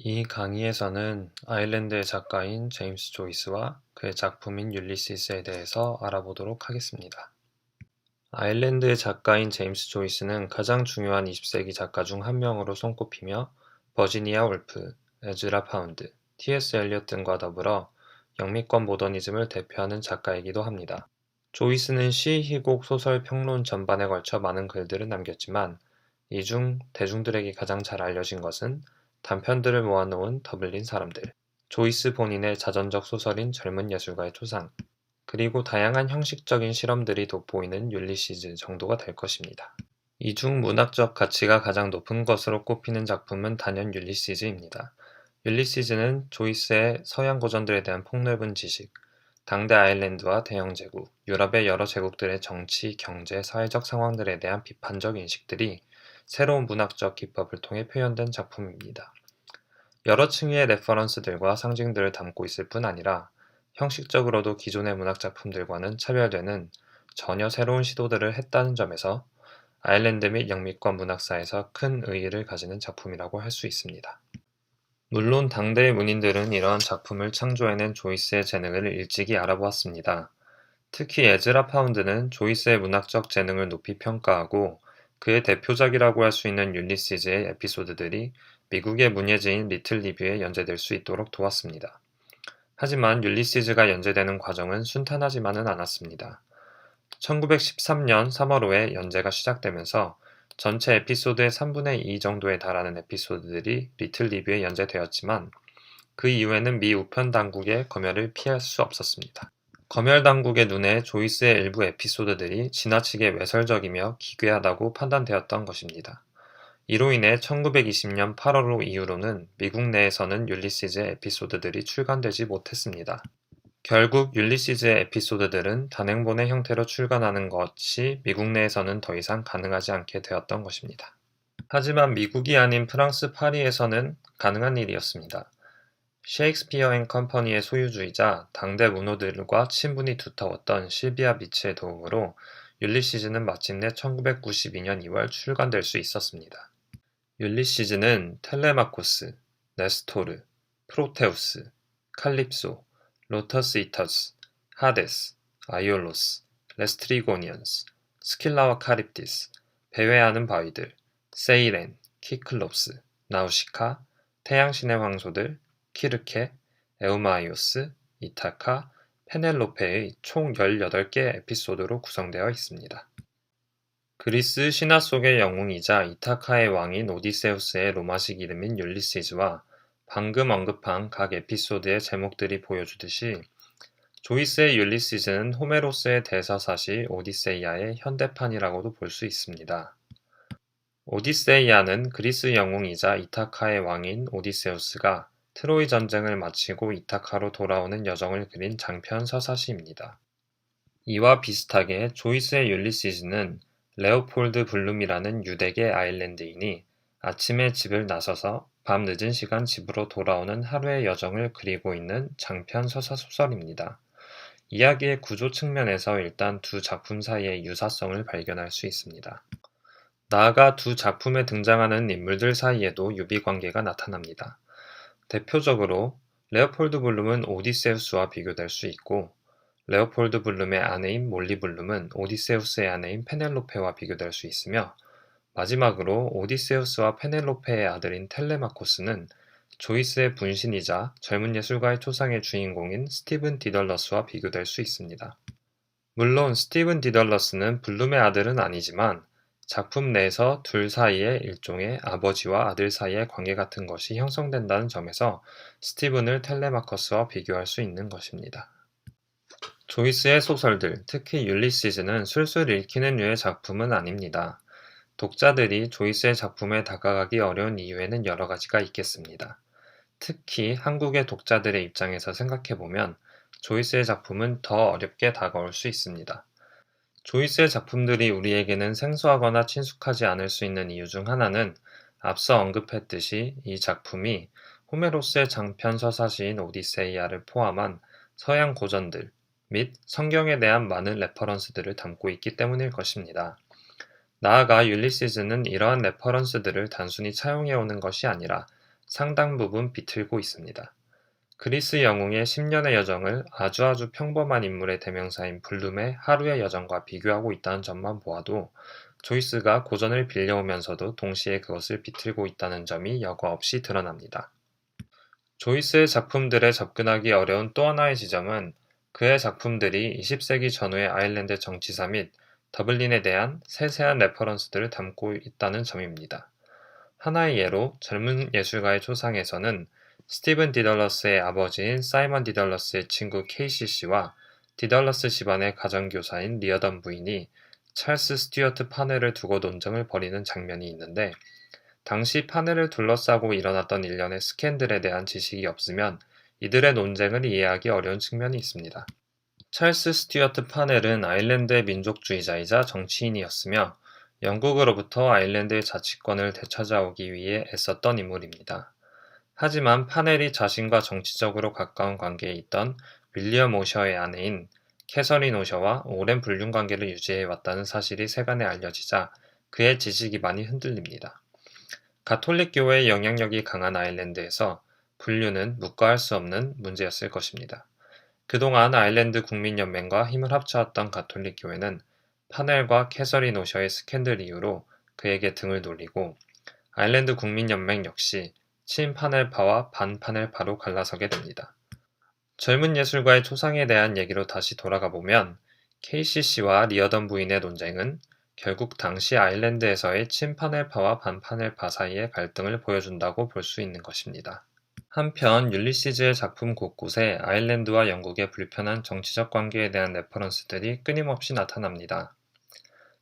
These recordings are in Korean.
이 강의에서는 아일랜드의 작가인 제임스 조이스와 그의 작품인 율리시스에 대해서 알아보도록 하겠습니다. 아일랜드의 작가인 제임스 조이스는 가장 중요한 20세기 작가 중 한 명으로 손꼽히며 버지니아 울프, 에즈라 파운드, T.S. 엘리엇 등과 더불어 영미권 모더니즘을 대표하는 작가이기도 합니다. 조이스는 시, 희곡, 소설, 평론 전반에 걸쳐 많은 글들을 남겼지만 이 중 대중들에게 가장 잘 알려진 것은 단편들을 모아놓은 더블린 사람들, 조이스 본인의 자전적 소설인 젊은 예술가의 초상, 그리고 다양한 형식적인 실험들이 돋보이는 율리시즈 정도가 될 것입니다. 이 중 문학적 가치가 가장 높은 것으로 꼽히는 작품은 단연 율리시즈입니다. 율리시즈는 조이스의 서양 고전들에 대한 폭넓은 지식, 당대 아일랜드와 대영 제국, 유럽의 여러 제국들의 정치, 경제, 사회적 상황들에 대한 비판적 인식들이 새로운 문학적 기법을 통해 표현된 작품입니다. 여러 층위의 레퍼런스들과 상징들을 담고 있을 뿐 아니라 형식적으로도 기존의 문학 작품들과는 차별되는 전혀 새로운 시도들을 했다는 점에서 아일랜드 및 영미권 문학사에서 큰 의의를 가지는 작품이라고 할 수 있습니다. 물론 당대의 문인들은 이러한 작품을 창조해낸 조이스의 재능을 일찍이 알아보았습니다. 특히 에즈라 파운드는 조이스의 문학적 재능을 높이 평가하고 그의 대표작이라고 할 수 있는 율리시즈의 에피소드들이 미국의 문예지인 리틀 리뷰에 연재될 수 있도록 도왔습니다. 하지만 율리시즈가 연재되는 과정은 순탄하지만은 않았습니다. 1913년 3월호에 연재가 시작되면서 전체 에피소드의 3분의 2 정도에 달하는 에피소드들이 리틀 리뷰에 연재되었지만 그 이후에는 미 우편 당국의 검열을 피할 수 없었습니다. 검열 당국의 눈에 조이스의 일부 에피소드들이 지나치게 외설적이며 기괴하다고 판단되었던 것입니다. 이로 인해 1920년 8월호 이후로는 미국 내에서는 율리시즈의 에피소드들이 출간되지 못했습니다. 결국 율리시즈의 에피소드들은 단행본의 형태로 출간하는 것이 미국 내에서는 더 이상 가능하지 않게 되었던 것입니다. 하지만 미국이 아닌 프랑스 파리에서는 가능한 일이었습니다. 셰익스피어 앤 컴퍼니의 소유주이자 당대 문호들과 친분이 두터웠던 실비아 미츠의 도움으로 율리시즈는 마침내 1992년 2월 출간될 수 있었습니다. 율리시즈는 텔레마코스, 네스토르, 프로테우스, 칼립소, 로터스 이터스, 하데스, 아이올로스, 레스트리고니언스, 스킬라와 카립디스, 배회하는 바위들, 세이렌, 키클롭스, 나우시카, 태양신의 황소들, 키르케, 에우마이오스, 이타카, 페넬로페의 총 18개 에피소드로 구성되어 있습니다. 그리스 신화 속의 영웅이자 이타카의 왕인 오디세우스의 로마식 이름인 율리시즈와 방금 언급한 각 에피소드의 제목들이 보여주듯이 조이스의 율리시즈는 호메로스의 대서사시 오디세이아의 현대판이라고도 볼 수 있습니다. 오디세이아는 그리스 영웅이자 이타카의 왕인 오디세우스가 트로이 전쟁을 마치고 이타카로 돌아오는 여정을 그린 장편 서사시입니다. 이와 비슷하게 조이스의 율리시즈는 레오폴드 블룸이라는 유대계 아일랜드인이 아침에 집을 나서서 밤 늦은 시간 집으로 돌아오는 하루의 여정을 그리고 있는 장편 서사 소설입니다. 이야기의 구조 측면에서 일단 두 작품 사이의 유사성을 발견할 수 있습니다. 나아가 두 작품에 등장하는 인물들 사이에도 유비관계가 나타납니다. 대표적으로 레오폴드 블룸은 오디세우스와 비교될 수 있고 레오폴드 블룸의 아내인 몰리 블룸은 오디세우스의 아내인 페넬로페와 비교될 수 있으며 마지막으로 오디세우스와 페넬로페의 아들인 텔레마코스는 조이스의 분신이자 젊은 예술가의 초상의 주인공인 스티븐 디덜러스와 비교될 수 있습니다. 물론 스티븐 디덜러스는 블룸의 아들은 아니지만 작품 내에서 둘 사이에 일종의 아버지와 아들 사이의 관계 같은 것이 형성된다는 점에서 스티븐을 텔레마커스와 비교할 수 있는 것입니다. 조이스의 소설들, 특히 율리시즈는 술술 읽히는 류의 작품은 아닙니다. 독자들이 조이스의 작품에 다가가기 어려운 이유에는 여러 가지가 있겠습니다. 특히 한국의 독자들의 입장에서 생각해보면 조이스의 작품은 더 어렵게 다가올 수 있습니다. 조이스의 작품들이 우리에게는 생소하거나 친숙하지 않을 수 있는 이유 중 하나는 앞서 언급했듯이 이 작품이 호메로스의 장편 서사시인 오디세이아를 포함한 서양 고전들 및 성경에 대한 많은 레퍼런스들을 담고 있기 때문일 것입니다. 나아가 율리시즈는 이러한 레퍼런스들을 단순히 차용해오는 것이 아니라 상당 부분 비틀고 있습니다. 그리스 영웅의 10년의 여정을 아주 평범한 인물의 대명사인 블룸의 하루의 여정과 비교하고 있다는 점만 보아도 조이스가 고전을 빌려오면서도 동시에 그것을 비틀고 있다는 점이 여과 없이 드러납니다. 조이스의 작품들에 접근하기 어려운 또 하나의 지점은 그의 작품들이 20세기 전후의 아일랜드 정치사 및 더블린에 대한 세세한 레퍼런스들을 담고 있다는 점입니다. 하나의 예로 젊은 예술가의 초상에서는 스티븐 디덜러스의 아버지인 사이먼 디덜러스의 친구 케이시 씨와 디덜러스 집안의 가정교사인 리어던 부인이 찰스 스튜어트 파넬을 두고 논쟁을 벌이는 장면이 있는데 당시 파넬을 둘러싸고 일어났던 일련의 스캔들에 대한 지식이 없으면 이들의 논쟁을 이해하기 어려운 측면이 있습니다. 찰스 스튜어트 파넬은 아일랜드의 민족주의자이자 정치인이었으며 영국으로부터 아일랜드의 자치권을 되찾아오기 위해 애썼던 인물입니다. 하지만 파넬이 자신과 정치적으로 가까운 관계에 있던 윌리엄 오셔의 아내인 캐서린 오셔와 오랜 불륜 관계를 유지해왔다는 사실이 세간에 알려지자 그의 지식 기반이 흔들립니다. 가톨릭 교회의 영향력이 강한 아일랜드에서 불륜은 묵과할 수 없는 문제였을 것입니다. 그동안 아일랜드 국민연맹과 힘을 합쳐왔던 가톨릭 교회는 파넬과 캐서린 오셔의 스캔들 이후로 그에게 등을 돌리고 아일랜드 국민연맹 역시 친파넬파와 반파넬파로 갈라서게 됩니다. 젊은 예술가의 초상에 대한 얘기로 다시 돌아가 보면 KCC와 리어던 부인의 논쟁은 결국 당시 아일랜드에서의 친파넬파와 반파넬파 사이의 갈등을 보여준다고 볼 수 있는 것입니다. 한편 율리시즈의 작품 곳곳에 아일랜드와 영국의 불편한 정치적 관계에 대한 레퍼런스들이 끊임없이 나타납니다.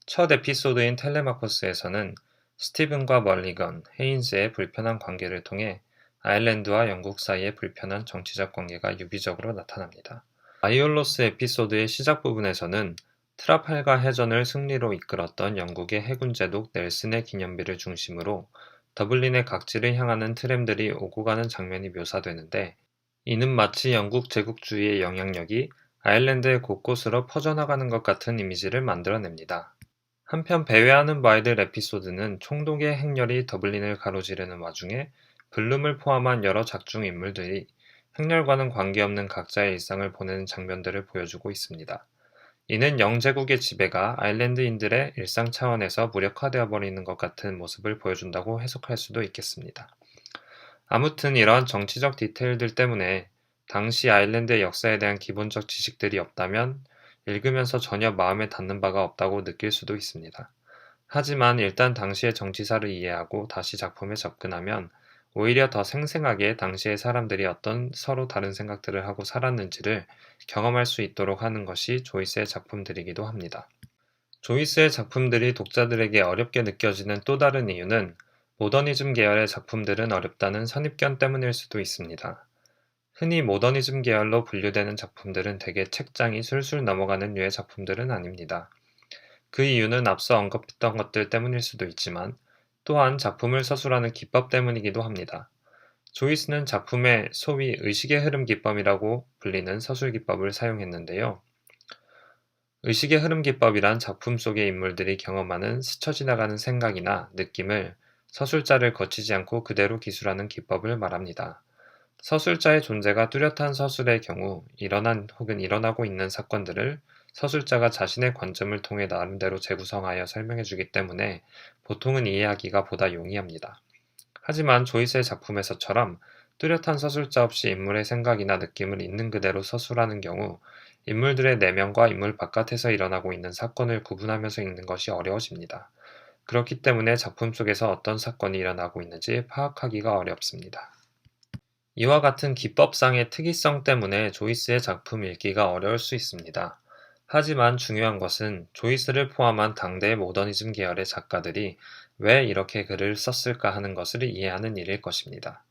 첫 에피소드인 텔레마코스에서는 스티븐과 멀리건, 헤인즈의 불편한 관계를 통해 아일랜드와 영국 사이의 불편한 정치적 관계가 유기적으로 나타납니다. 아이올로스 에피소드의 시작 부분에서는 트라팔가 해전을 승리로 이끌었던 영국의 해군 제독 넬슨의 기념비를 중심으로 더블린의 각지를 향하는 트램들이 오고 가는 장면이 묘사되는데 이는 마치 영국 제국주의의 영향력이 아일랜드의 곳곳으로 퍼져나가는 것 같은 이미지를 만들어냅니다. 한편 배회하는 바이들 에피소드는 총독의 행렬이 더블린을 가로지르는 와중에 블룸을 포함한 여러 작중 인물들이 행렬과는 관계없는 각자의 일상을 보내는 장면들을 보여주고 있습니다. 이는 영제국의 지배가 아일랜드인들의 일상 차원에서 무력화되어 버리는 것 같은 모습을 보여준다고 해석할 수도 있겠습니다. 아무튼 이러한 정치적 디테일들 때문에 당시 아일랜드의 역사에 대한 기본적 지식들이 없다면 읽으면서 전혀 마음에 닿는 바가 없다고 느낄 수도 있습니다. 하지만 일단 당시의 정치사를 이해하고 다시 작품에 접근하면 오히려 더 생생하게 당시의 사람들이 어떤 서로 다른 생각들을 하고 살았는지를 경험할 수 있도록 하는 것이 조이스의 작품들이기도 합니다. 조이스의 작품들이 독자들에게 어렵게 느껴지는 또 다른 이유는 모더니즘 계열의 작품들은 어렵다는 선입견 때문일 수도 있습니다. 흔히 모더니즘 계열로 분류되는 작품들은 대개 책장이 술술 넘어가는 류의 작품들은 아닙니다. 그 이유는 앞서 언급했던 것들 때문일 수도 있지만 또한 작품을 서술하는 기법 때문이기도 합니다. 조이스는 작품에 소위 의식의 흐름 기법이라고 불리는 서술 기법을 사용했는데요. 의식의 흐름 기법이란 작품 속의 인물들이 경험하는 스쳐 지나가는 생각이나 느낌을 서술자를 거치지 않고 그대로 기술하는 기법을 말합니다. 서술자의 존재가 뚜렷한 서술의 경우 일어난 혹은 일어나고 있는 사건들을 서술자가 자신의 관점을 통해 나름대로 재구성하여 설명해주기 때문에 보통은 이해하기가 보다 용이합니다. 하지만 조이스의 작품에서처럼 뚜렷한 서술자 없이 인물의 생각이나 느낌을 있는 그대로 서술하는 경우 인물들의 내면과 인물 바깥에서 일어나고 있는 사건을 구분하면서 읽는 것이 어려워집니다. 그렇기 때문에 작품 속에서 어떤 사건이 일어나고 있는지 파악하기가 어렵습니다. 이와 같은 기법상의 특이성 때문에 조이스의 작품 읽기가 어려울 수 있습니다. 하지만 중요한 것은 조이스를 포함한 당대의 모더니즘 계열의 작가들이 왜 이렇게 글을 썼을까 하는 것을 이해하는 일일 것입니다.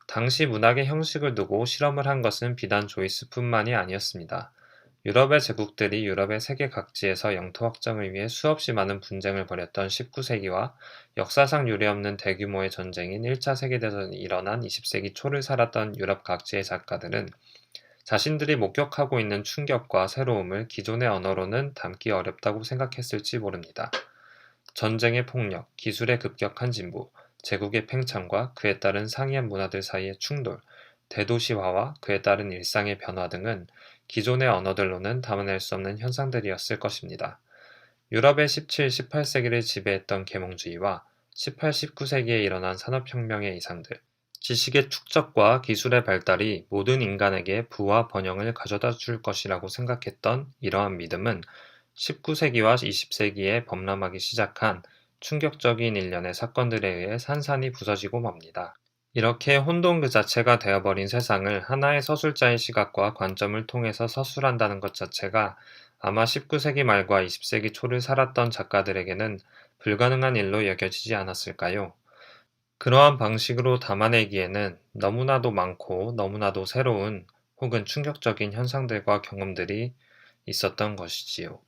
당시 문학의 형식을 두고 실험을 한 것은 비단 조이스뿐만이 아니었습니다. 유럽의 제국들이 유럽의 세계 각지에서 영토 확장을 위해 수없이 많은 분쟁을 벌였던 19세기와 역사상 유례없는 대규모의 전쟁인 1차 세계대전이 일어난 20세기 초를 살았던 유럽 각지의 작가들은 자신들이 목격하고 있는 충격과 새로움을 기존의 언어로는 담기 어렵다고 생각했을지 모릅니다. 전쟁의 폭력, 기술의 급격한 진보, 제국의 팽창과 그에 따른 상이한 문화들 사이의 충돌, 대도시화와 그에 따른 일상의 변화 등은 기존의 언어들로는 담아낼 수 없는 현상들이었을 것입니다. 유럽의 17, 18세기를 지배했던 계몽주의와 18, 19세기에 일어난 산업혁명의 이상들, 지식의 축적과 기술의 발달이 모든 인간에게 부와 번영을 가져다 줄 것이라고 생각했던 이러한 믿음은 19세기와 20세기에 범람하기 시작한 충격적인 일련의 사건들에 의해 산산이 부서지고 맙니다. 이렇게 혼돈 그 자체가 되어버린 세상을 하나의 서술자의 시각과 관점을 통해서 서술한다는 것 자체가 아마 19세기 말과 20세기 초를 살았던 작가들에게는 불가능한 일로 여겨지지 않았을까요? 그러한 방식으로 담아내기에는 너무나도 많고 너무나도 새로운 혹은 충격적인 현상들과 경험들이 있었던 것이지요.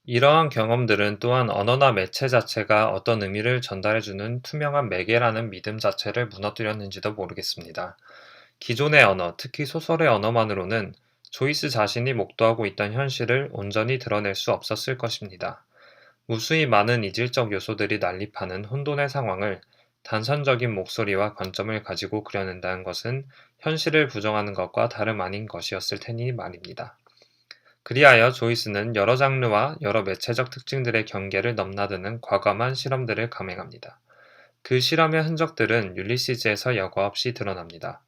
이러한 경험들은 또한 언어나 매체 자체가 어떤 의미를 전달해주는 투명한 매개라는 믿음 자체를 무너뜨렸는지도 모르겠습니다. 기존의 언어, 특히 소설의 언어만으로는 조이스 자신이 목도하고 있던 현실을 온전히 드러낼 수 없었을 것입니다. 무수히 많은 이질적 요소들이 난립하는 혼돈의 상황을 단선적인 목소리와 관점을 가지고 그려낸다는 것은 현실을 부정하는 것과 다름 아닌 것이었을 테니 말입니다. 그리하여 조이스는 여러 장르와 여러 매체적 특징들의 경계를 넘나드는 과감한 실험들을 감행합니다. 그 실험의 흔적들은 율리시즈에서 여과 없이 드러납니다.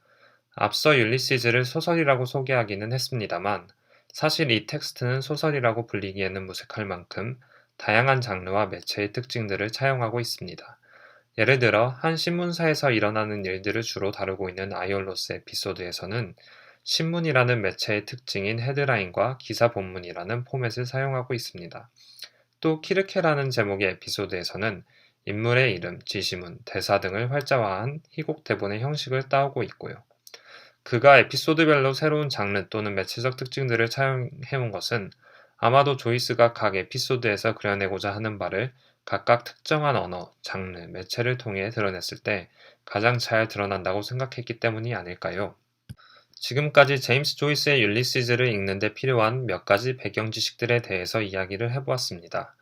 앞서 율리시즈를 소설이라고 소개하기는 했습니다만 사실 이 텍스트는 소설이라고 불리기에는 무색할 만큼 다양한 장르와 매체의 특징들을 차용하고 있습니다. 예를 들어 한 신문사에서 일어나는 일들을 주로 다루고 있는 아이올로스 에피소드에서는 신문이라는 매체의 특징인 헤드라인과 기사 본문이라는 포맷을 사용하고 있습니다. 또 키르케라는 제목의 에피소드에서는 인물의 이름, 지시문, 대사 등을 활자화한 희곡 대본의 형식을 따오고 있고요. 그가 에피소드별로 새로운 장르 또는 매체적 특징들을 차용해온 것은 아마도 조이스가 각 에피소드에서 그려내고자 하는 바를 각각 특정한 언어, 장르, 매체를 통해 드러냈을 때 가장 잘 드러난다고 생각했기 때문이 아닐까요? 지금까지 제임스 조이스의 율리시즈를 읽는 데 필요한 몇 가지 배경 지식들에 대해서 이야기를 해보았습니다.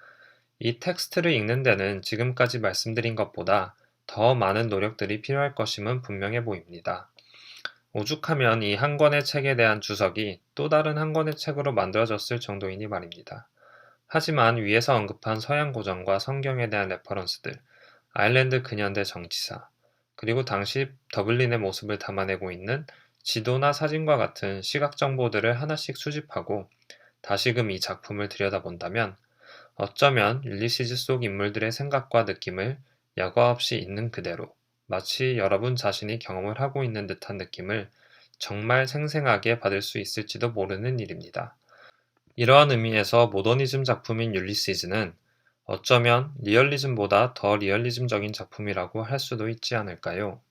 이 텍스트를 읽는 데는 지금까지 말씀드린 것보다 더 많은 노력들이 필요할 것임은 분명해 보입니다. 오죽하면 이 한 권의 책에 대한 주석이 또 다른 한 권의 책으로 만들어졌을 정도이니 말입니다. 하지만 위에서 언급한 서양 고전과 성경에 대한 레퍼런스들, 아일랜드 근현대 정치사, 그리고 당시 더블린의 모습을 담아내고 있는 지도나 사진과 같은 시각 정보들을 하나씩 수집하고 다시금 이 작품을 들여다본다면 어쩌면 율리시즈 속 인물들의 생각과 느낌을 여과 없이 있는 그대로 마치 여러분 자신이 경험을 하고 있는 듯한 느낌을 정말 생생하게 받을 수 있을지도 모르는 일입니다. 이러한 의미에서 모더니즘 작품인 율리시즈는 어쩌면 리얼리즘보다 더 리얼리즘적인 작품이라고 할 수도 있지 않을까요?